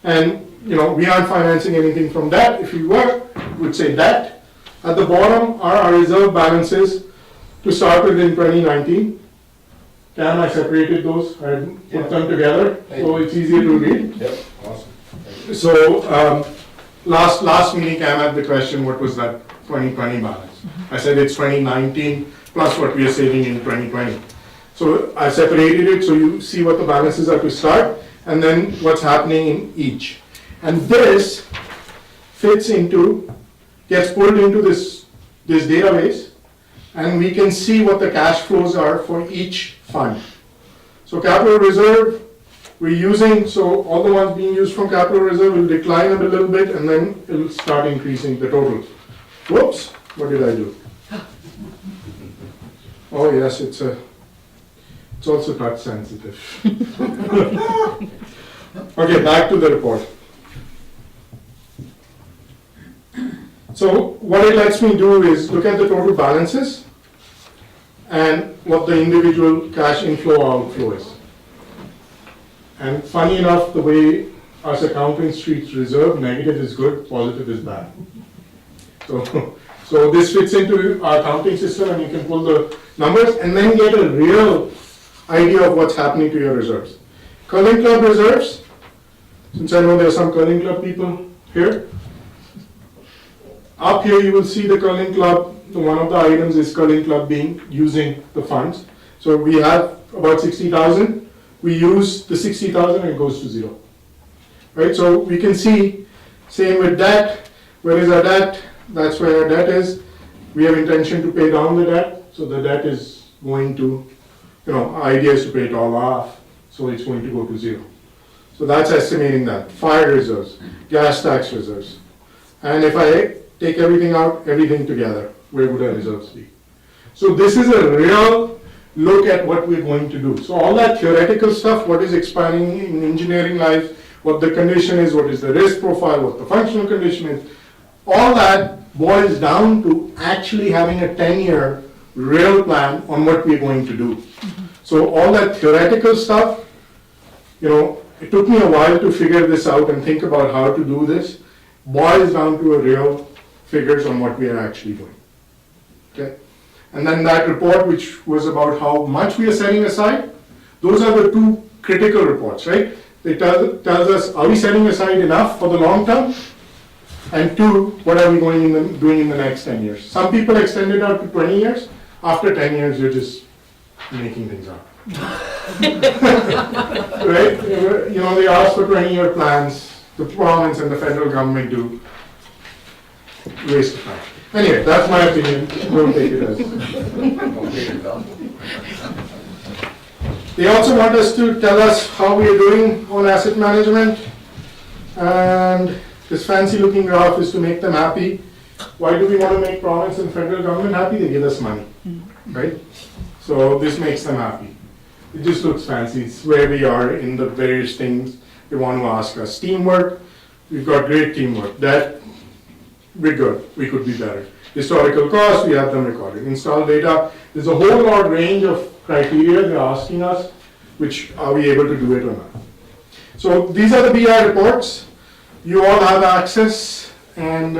Speaker 6: and we aren't financing anything from debt. If we were, we would say debt. At the bottom are our reserve balances to start with in 2019. Cam, I separated those, I put them together, so it's easier to read.
Speaker 8: Yep, awesome.
Speaker 6: So last meeting, Cam had the question, what was that 2020 balance? I said it's 2019 plus what we are saving in 2020. So I separated it so you see what the balances are to start and then what's happening in each. And this gets pulled into this database, and we can see what the cash flows are for each fund. So capital reserve, we're using, so all the ones being used from capital reserve will decline a little bit and then it'll start increasing the total. Whoops, what did I do? Oh yes, it's also touch sensitive. Okay, back to the report. So what it lets me do is look at the total balances and what the individual cash inflow or outflow is. And funny enough, the way us accounting treats reserve, negative is good, positive is bad. So this fits into our accounting system and you can pull the numbers and then get a real idea of what's happening to your reserves. Curling club reserves, since I know there are some curling club people here. Up here you will see the curling club, one of the items is curling club using the funds. So we have about 60,000, we use the 60,000 and it goes to zero. Right, so we can see, same with that, Where is our debt? That's where our debt is. We have intention to pay down the debt, so the debt is going to, our idea is to pay it all off, so it's going to go to zero. So that's estimating that. Fire reserves, gas tax reserves. And if I take everything out, everything together, where would our reserves be? So this is a real look at what we're going to do. So all that theoretical stuff, what is expiring in engineering life, what the condition is, what is the risk profile, what the functional condition is, all that boils down to actually having a 10-year real plan on what we're going to do. So all that theoretical stuff, it took me a while to figure this out and think about how to do this, boils down to a real figures on what we are actually doing. Okay? And then that report, which was about how much we are setting aside, those are the two critical reports, right? It tells us, are we setting aside enough for the long term? And two, what are we doing in the next 10 years? Some people extend it out to 20 years. After 10 years, you're just making things up. Right? They ask for 20-year plans. The province and the federal government do. Waste of time. Anyway, that's my opinion. Don't take it as. They also want us to tell us how we are doing on asset management. And this fancy looking graph is to make them happy. Why do we want to make province and federal government happy? They give us money, right? So this makes them happy. It just looks fancy. It's where we are in the various things they want to ask us. Teamwork, we've got great teamwork. That, we're good. We could be better. Historical costs, we have them recorded. Install data, there's a whole lot range of criteria they're asking us, which are we able to do it or not. So these are the BI reports. You all have access, and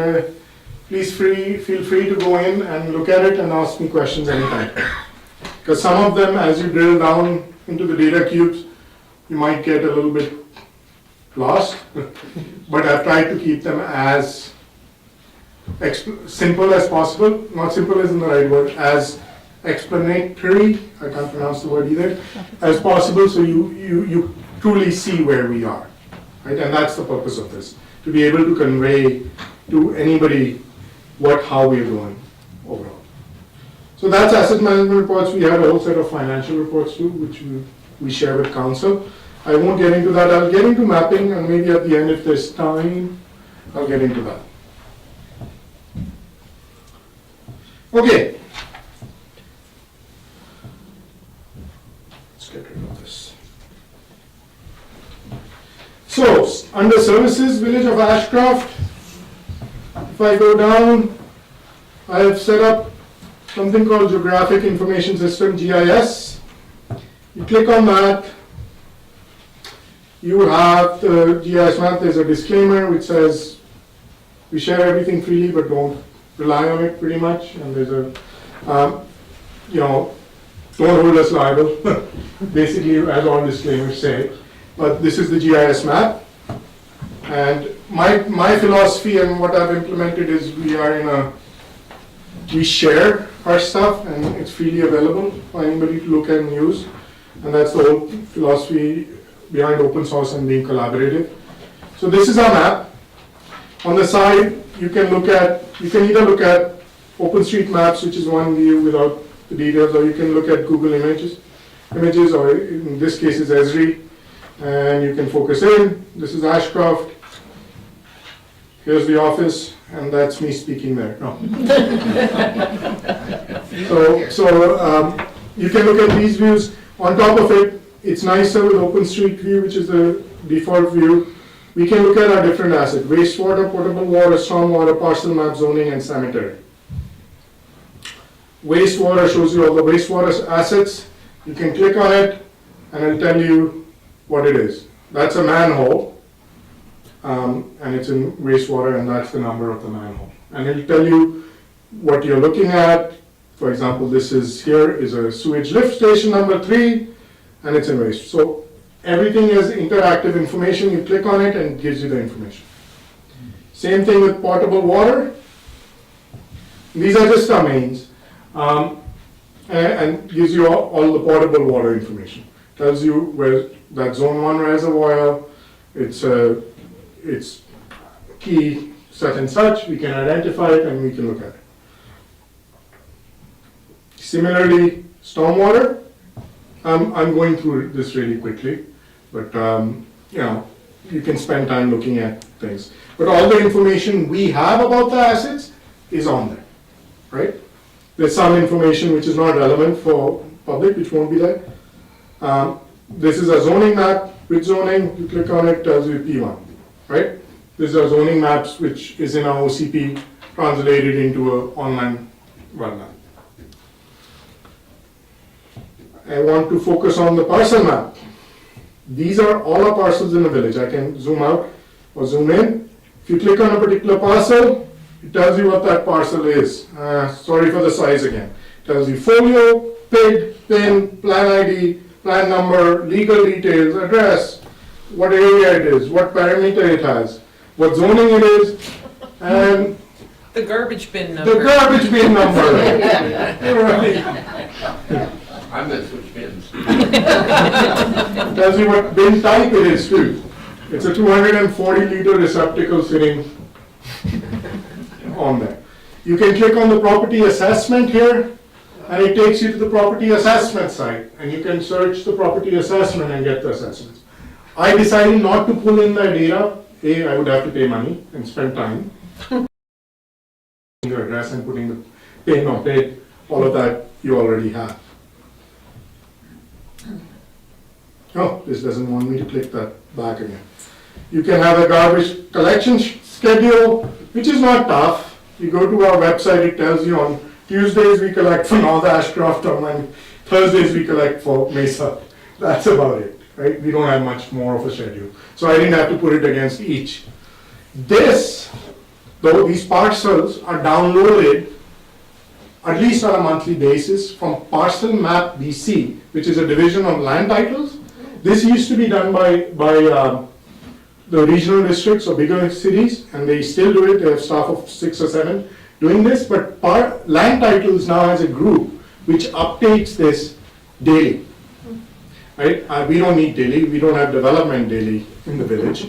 Speaker 6: please feel free to go in and look at it and ask me questions anytime. Because some of them, as you drill down into the data cubes, you might get a little bit lost, but I've tried to keep them as simple as possible. Not simple isn't the right word, as explanatory, I can't pronounce the word either, as possible, so you truly see where we are. Right? And that's the purpose of this, to be able to convey to anybody how we're doing overall. So that's asset management reports. We have a whole set of financial reports too, which we share with council. I won't get into that. I'll get into mapping, and maybe at the end, if there's time, I'll get into that. Okay. Let's get rid of this. So, under services, Village of Ashcroft, if I go down, I have set up something called Geographic Information System, GIS. You click on that, you have the GIS map. There's a disclaimer which says we share everything freely, but don't rely on it pretty much. And there's a, don't hold us liable, basically, as all disclaimers say. But this is the GIS map. And my philosophy and what I've implemented is we share our stuff, and it's freely available for anybody to look at and use. And that's the whole philosophy behind open source and being collaborative. So this is our map. On the side, you can either look at OpenStreetMaps, which is one view without the details, or you can look at Google images, or in this case it's Esri, and you can focus in. This is Ashcroft. Here's the office, and that's me speaking there. No. So you can look at these views. On top of it, it's nicer with OpenStreetView, which is the default view. We can look at our different assets: wastewater, potable water, stormwater, parcel map, zoning, and sanitary. Wastewater shows you all the wastewater assets. You can click on it, and it'll tell you what it is. That's a manhole, and it's in wastewater, and that's the number of the manhole. And it'll tell you what you're looking at. For example, here is a sewage lift station number 3, and it's in waste. So everything is interactive information. You click on it, and it gives you the information. Same thing with potable water. These are just our mains, and gives you all the potable water information. Tells you where that zone 1 reservoir, its key such and such, we can identify it and we can look at it. Similarly, stormwater, I'm going through this really quickly, but you know, you can spend time looking at things. But all the information we have about the assets is on there, right? There's some information which is not relevant for public, which won't be there. This is a zoning map. With zoning, you click on it, tells you P1, right? These are zoning maps which is in our OCP translated into an online website. I want to focus on the parcel map. These are all our parcels in the village. I can zoom out or zoom in. If you click on a particular parcel, it tells you what that parcel is. Sorry for the size again. It tells you folio, PID, PIN, plan ID, plan number, legal details, address, what area it is, what parameter it has, what zoning it is, and
Speaker 1: The garbage bin number.
Speaker 6: the garbage bin number.
Speaker 8: I miss which bins.
Speaker 6: Tells you what bin type it is too. It's a 240-liter receptacle sitting on there. You can click on the property assessment here, and it takes you to the property assessment site, and you can search the property assessment and get the assessments. I decided not to pull in that data. A, I would have to pay money and spend time. Your address and putting the PIN or PID, all of that you already have. Oh, this doesn't want me to click that back again. You can have a garbage collection schedule, which is not tough. You go to our website, it tells you on Tuesdays we collect for North Ashcroft, on Thursdays we collect for Mesa. That's about it, right? We don't have much more of a schedule. So I didn't have to put it against each. This, though, these parcels are downloaded at least on a monthly basis from Parcel Map BC, which is a division of land titles. This used to be done by the regional districts or bigger cities, and they still do it. They have staff of 6 or 7 doing this, but land titles now has a group which updates this daily. Right? We don't need daily, we don't have development daily in the village,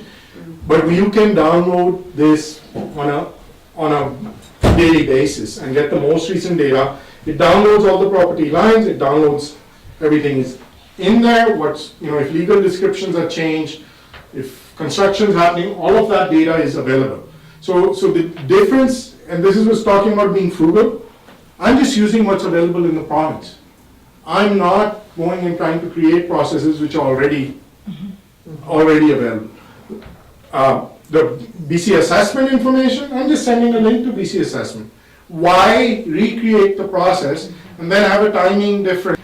Speaker 6: but you can download this on a daily basis and get the most recent data. It downloads all the property lines, it downloads everything is in there, if legal descriptions are changed, if construction is happening, all of that data is available. So the difference, and this is what's talking about being frugal, I'm just using what's available in the province. I'm not going and trying to create processes which are already available. The BC assessment information, I'm just sending a link to BC assessment. Why recreate the process and then have a timing difference?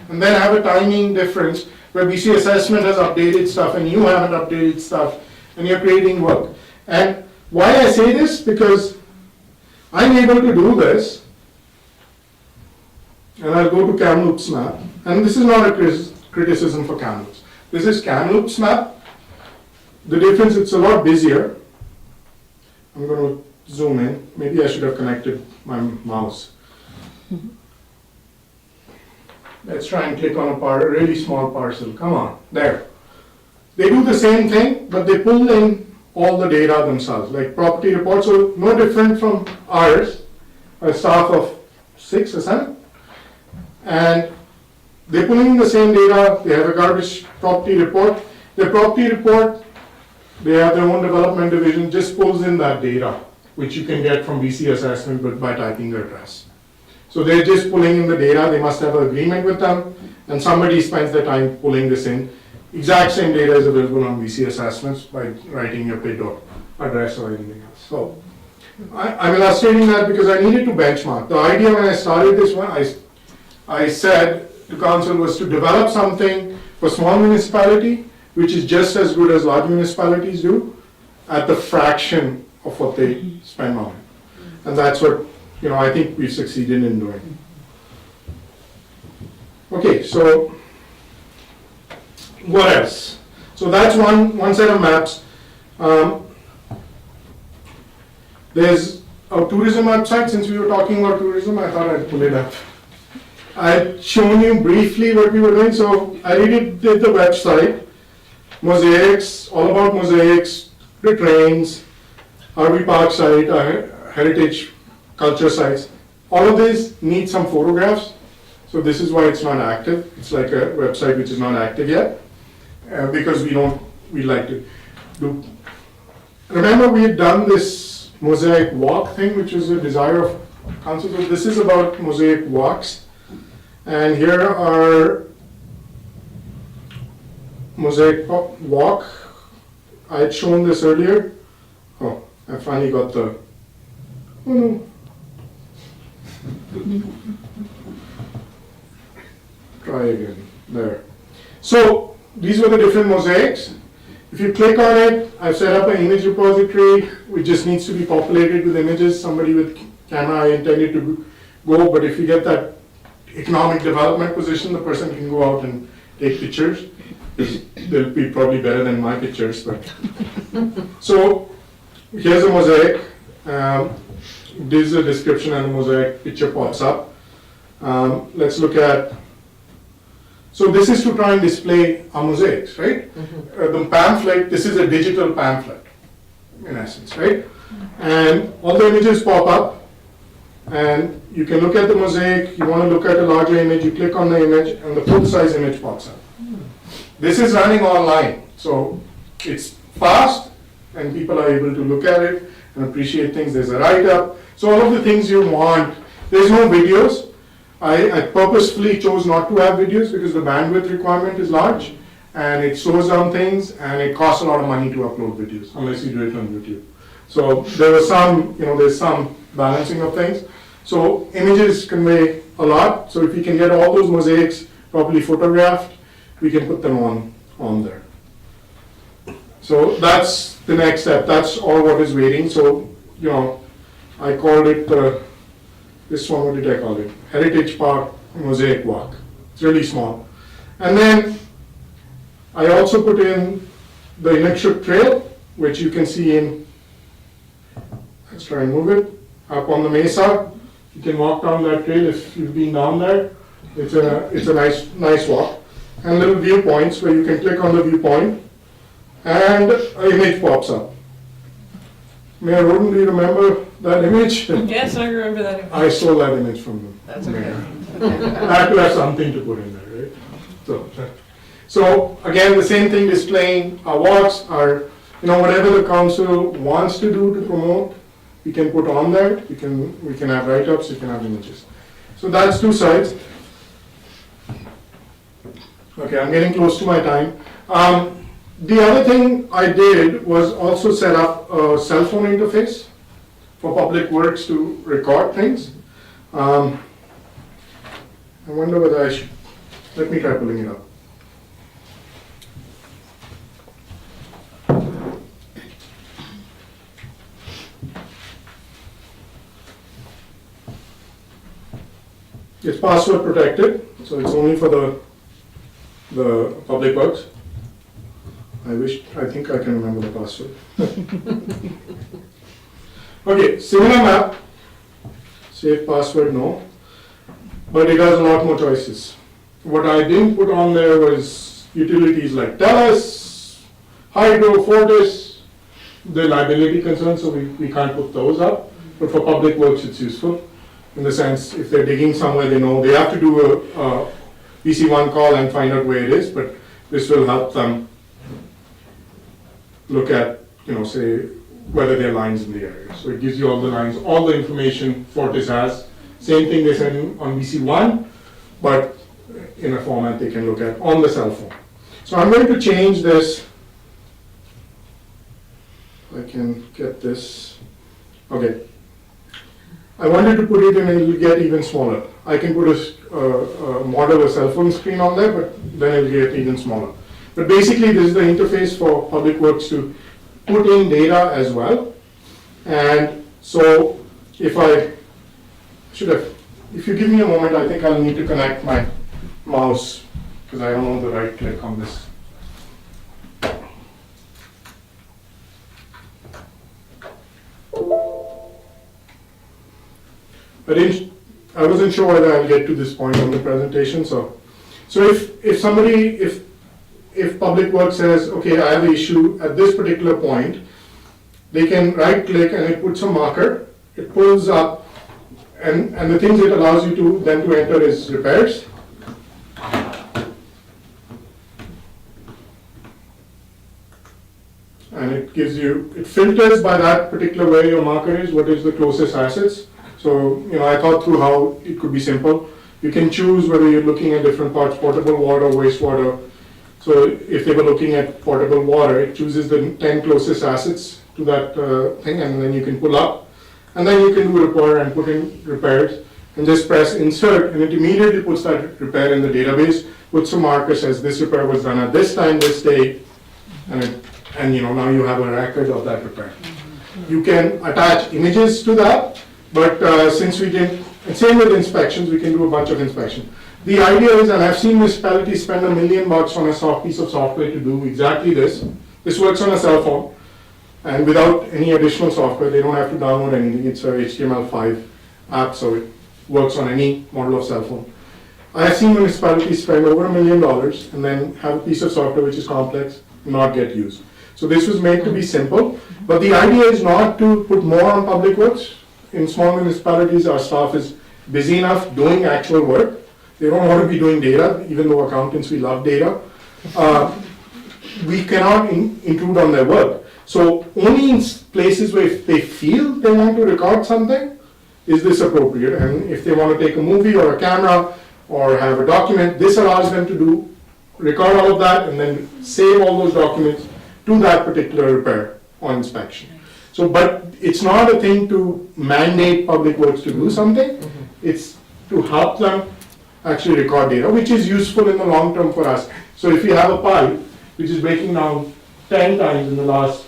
Speaker 6: Where BC assessment has updated stuff and you haven't updated stuff and you're creating work. And why I say this, because I'm able to do this, and I'll go to Kamloops map, and this is not a criticism for Kamloops. This is Kamloops map. The difference, it's a lot busier. I'm going to zoom in. Maybe I should have connected my mouse. Let's try and click on a really small parcel. Come on, there. They do the same thing, but they pull in all the data themselves, like property reports, so no different from ours, a staff of 6 or 7. And they're pulling in the same data, they have a garbage property report. The property report, they have their own development division, just pulls in that data, which you can get from BC assessment but by typing the address. So they're just pulling in the data, they must have an agreement with them, and somebody spends their time pulling this in. Exact same data is available on BC assessments by writing your PID or address or anything else. So I'm illustrating that because I needed to benchmark. The idea when I started this one, I said to council was to develop something for small municipality, which is just as good as large municipalities do, at the fraction of what they spend on it. And that's what, I think we've succeeded in doing. Okay, so what else? So that's one set of maps. There's a tourism website. Since we were talking about tourism, I thought I'd pull it up. I'd shown you briefly what we were doing. So I did the website, mosaics, all about mosaics, the trains, RV Park site, heritage culture sites, all of these need some photographs. So this is why it's not active. It's like a website which is not active yet, because we like to do. Remember we had done this mosaic walk thing, which was a desire of council. So this is about mosaic walks. And here are mosaic walk. I had shown this earlier. Oh, I finally got the, oh no. Try again, there. So these were the different mosaics. If you click on it, I've set up an image repository, which just needs to be populated with images. Somebody with camera I intended to go, but if you get that economic development position, the person can go out and take pictures. They'll be probably better than my pictures, but. So here's a mosaic. This is a description and a mosaic picture pops up. Let's look at, so this is to try and display our mosaics, right? The pamphlet, this is a digital pamphlet, in essence, right? And all the images pop up, and you can look at the mosaic. You want to look at a larger image, you click on the image, and the full-size image pops up. This is running online, so it's fast, and people are able to look at it and appreciate things. There's a write-up. So all of the things you want. There's no videos. I purposefully chose not to have videos because the bandwidth requirement is large, and it slows down things, and it costs a lot of money to upload videos, unless you do it on YouTube. So there was some, there's some balancing of things. So images convey a lot. So if you can get all those mosaics properly photographed, we can put them on there. So that's the next step. That's all what is waiting. So, I called it, this one, what did I call it? Heritage Park Mosaic Walk. It's really small. And then I also put in the Inukshuk Trail, which you can see in, let's try and move it, up on the mesa. You can walk down that trail if you've been down there. It's a nice walk. And little viewpoints where you can click on the viewpoint and an image pops up. Mayor Roden, do you remember that image?
Speaker 1: Yes, I remember that image.
Speaker 6: I stole that image from them.
Speaker 1: That's okay.
Speaker 6: I had to have something to put in there, right? So again, the same thing, displaying our walks, whatever the council wants to do to promote, we can put on there. We can have write-ups, we can have images. So that's two sides. Okay, I'm getting close to my time. The other thing I did was also set up a cell phone interface for Public Works to record things. I wonder whether I should, let me try pulling it up. It's password protected, so it's only for the Public Works. I think I can remember the password. Okay, similar map, safe password, no, but it has a lot more choices. What I didn't put on there was utilities like TELUS, Hydro, Fortis, the liability concerns, so we can't put those up, but for Public Works it's useful, in the sense if they're digging somewhere, they know they have to do a PC1 call and find out where it is, but this will help them look at, say, whether there are lines in the area. So it gives you all the lines, all the information Fortis has. Same thing they send on BC1, but in a format they can look at on the cell phone. So I'm going to change this. I can get this. Okay. I wanted to put it in, it'll get even smaller. I can put a model, a cell phone screen on there, but then it'll get even smaller. But basically, this is the interface for Public Works to put in data as well. And so if you give me a moment, I think I'll need to connect my mouse because I don't know the right click on this. I wasn't sure whether I'll get to this point on the presentation. So if Public Works says, okay, I have an issue at this particular point, they can right click and it puts a marker, it pulls up, and the things it allows you to then to enter is repairs. And it gives you, it filters by that particular where your marker is, what is the closest assets. So, I thought through how it could be simple. You can choose whether you're looking at different parts, potable water, wastewater. So if they were looking at potable water, it chooses the 10 closest assets to that thing, and then you can pull up. And then you can do a report and put in repairs, and just press insert, and it immediately puts that repair in the database, puts a marker, says this repair was done at this time, this date, and now you have a record of that repair. You can attach images to that, but since we didn't, and same with inspections, we can do a bunch of inspections. The idea is, and I've seen municipalities spend $1 million on a piece of software to do exactly this. This works on a cell phone, and without any additional software, they don't have to download anything. It's a HTML5 app, so it works on any model of cell phone. I have seen municipalities spend over $1 million and then have a piece of software which is complex, not get used. So this was made to be simple, but the idea is not to put more on public works. In small municipalities, our staff is busy enough doing actual work. They don't want to be doing data, even though accountants, we love data. We cannot intrude on their work. So only in places where if they feel they want to record something, is this appropriate. And if they want to take a movie or a camera or have a document, this allows them to record all of that and then save all those documents to that particular repair or inspection. So, but it's not a thing to mandate public works to do something. It's to help them actually record data, which is useful in the long term for us. So if you have a pipe which is breaking down 10 times in the last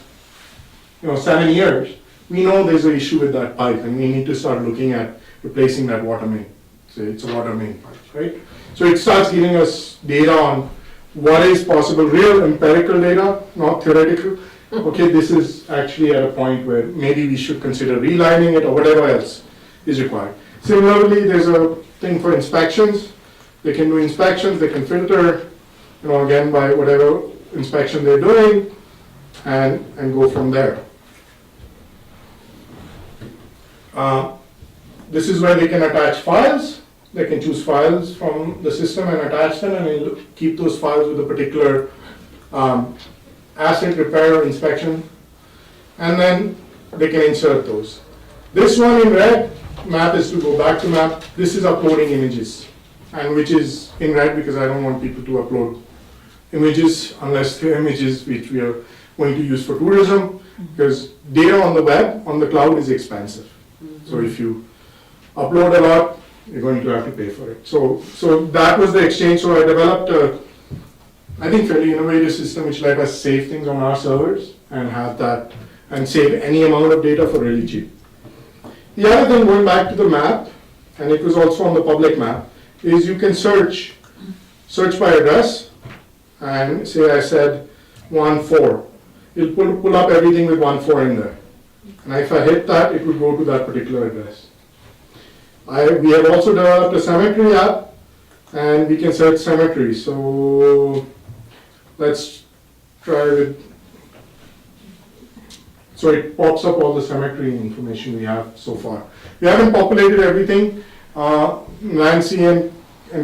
Speaker 6: 7 years, we know there's an issue with that pipe and we need to start looking at replacing that water main. So it's a water main pipe, right? So it starts giving us data on what is possible, real empirical data, not theoretical. Okay, this is actually at a point where maybe we should consider relining it or whatever else is required. Similarly, there's a thing for inspections. They can do inspections, they can filter, again by whatever inspection they're doing, and go from there. This is where they can attach files. They can choose files from the system and attach them, and they'll keep those files with a particular asset repair or inspection, and then they can insert those. This one in red, map is to go back to map. This is uploading images, and which is in red because I don't want people to upload images unless they're images which we are going to use for tourism, because data on the web, on the cloud is expensive. So if you upload a lot, you're going to have to pay for it. So that was the exchange. So I developed a, I think, fairly innovative system which let us save things on our servers and have that, and save any amount of data for really cheap. The other thing, going back to the map, and it was also on the public map, is you can search by address, and say I said 1-4. It'll pull up everything with 1-4 in there. And if I hit that, it will go to that particular address. We have also developed a cemetery app, and we can search cemeteries. So let's try with, so it pops up all the cemetery information we have so far. We haven't populated everything. Nancy and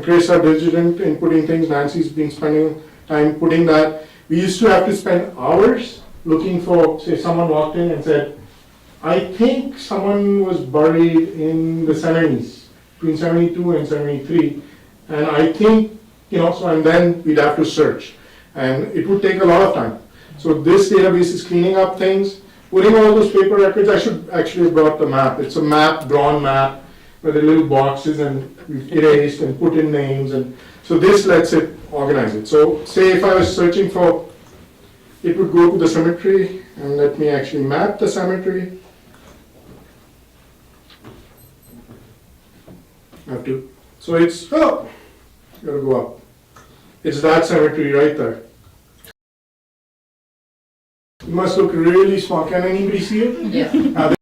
Speaker 6: Chris are diligent in putting things. Nancy's been spending time putting that. We used to have to spend hours looking for, say someone walked in and said, I think someone was buried in the 70s, between 72 and 73. And I think, and then we'd have to search. And it would take a lot of time. So this database is cleaning up things, putting all those paper records. I should actually have brought the map. It's a map, drawn map, where the little boxes and we've erased and put in names. And so this lets it organize it. So say if I was searching for, it would go to the cemetery, and let me actually map the cemetery. Have to. So it's, gotta go up. It's that cemetery right there. You must look really small. Can anybody see it?
Speaker 2: Yeah.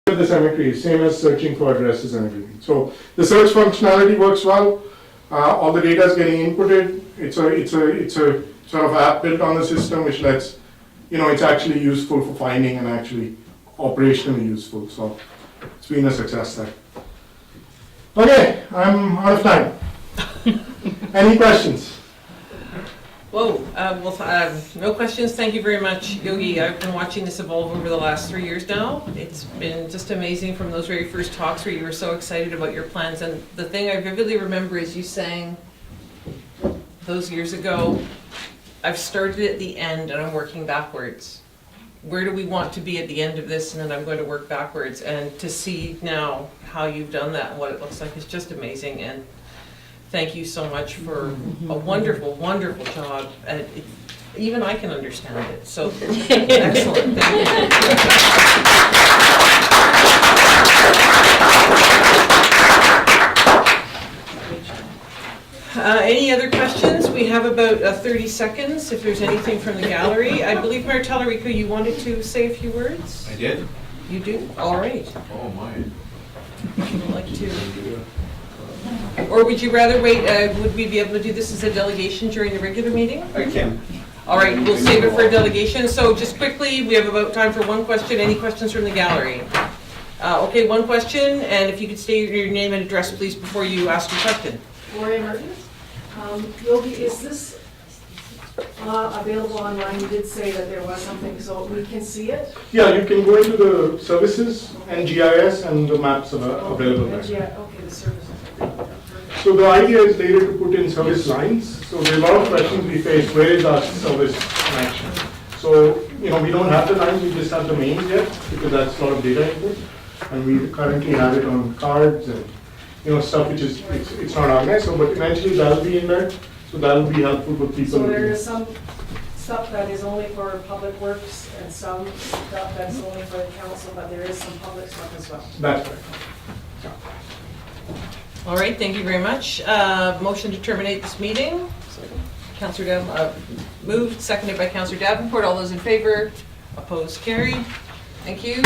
Speaker 6: The cemetery is same as searching for addresses and everything. So the search functionality works well. All the data is getting inputted. It's a sort of app built on the system which lets it's actually useful for finding and actually operationally useful. So it's been a success there. Okay, I'm out of time. Any questions?
Speaker 1: Whoa, no questions, thank you very much, Yogi. I've been watching this evolve over the last 3 years now. It's been just amazing from those very first talks where you were so excited about your plans. And the thing I vividly remember is you saying those years ago, I've started at the end and I'm working backwards. Where do we want to be at the end of this? And then I'm going to work backwards. And to see now how you've done that and what it looks like is just amazing. And thank you so much for a wonderful, wonderful job. Even I can understand it, so excellent. Thank you. Any other questions? We have about 30 seconds if there's anything from the gallery. I believe Martella Rico, you wanted to say a few words?
Speaker 8: I did?
Speaker 1: You do? All right.
Speaker 8: Oh, my.
Speaker 1: Would you like to? Or would you rather wait, would we be able to do this as a delegation during the regular meeting?
Speaker 8: I can.
Speaker 1: All right, we'll save it for a delegation. So just quickly, we have about time for one question. Any questions from the gallery? Okay, one question, and if you could state your name and address, please, before you ask your question.
Speaker 9: Gloria Murphy. Yogi, is this available online? You did say that there was something, so we can see it?
Speaker 6: Yeah, you can go into the services and GIS and the maps are available there.
Speaker 9: Yeah, okay, the services.
Speaker 6: So the idea is later to put in service lines. So there are a lot of questions we face, where is our service connection? So, we don't have the lines, we just have the mains yet, because that's a lot of data input. And we currently have it on cards and, stuff which is, it's not organized, so, but eventually that'll be in there. So that'll be helpful for people.
Speaker 9: So there is some stuff that is only for public works and some stuff that's only for the council, but there is some public stuff as well.
Speaker 6: That's right.
Speaker 1: All right, thank you very much. Motion to terminate this meeting. Councillor Davenport, moved, seconded by Councillor Davenport. All those in favor? Opposed? Carried. Thank you.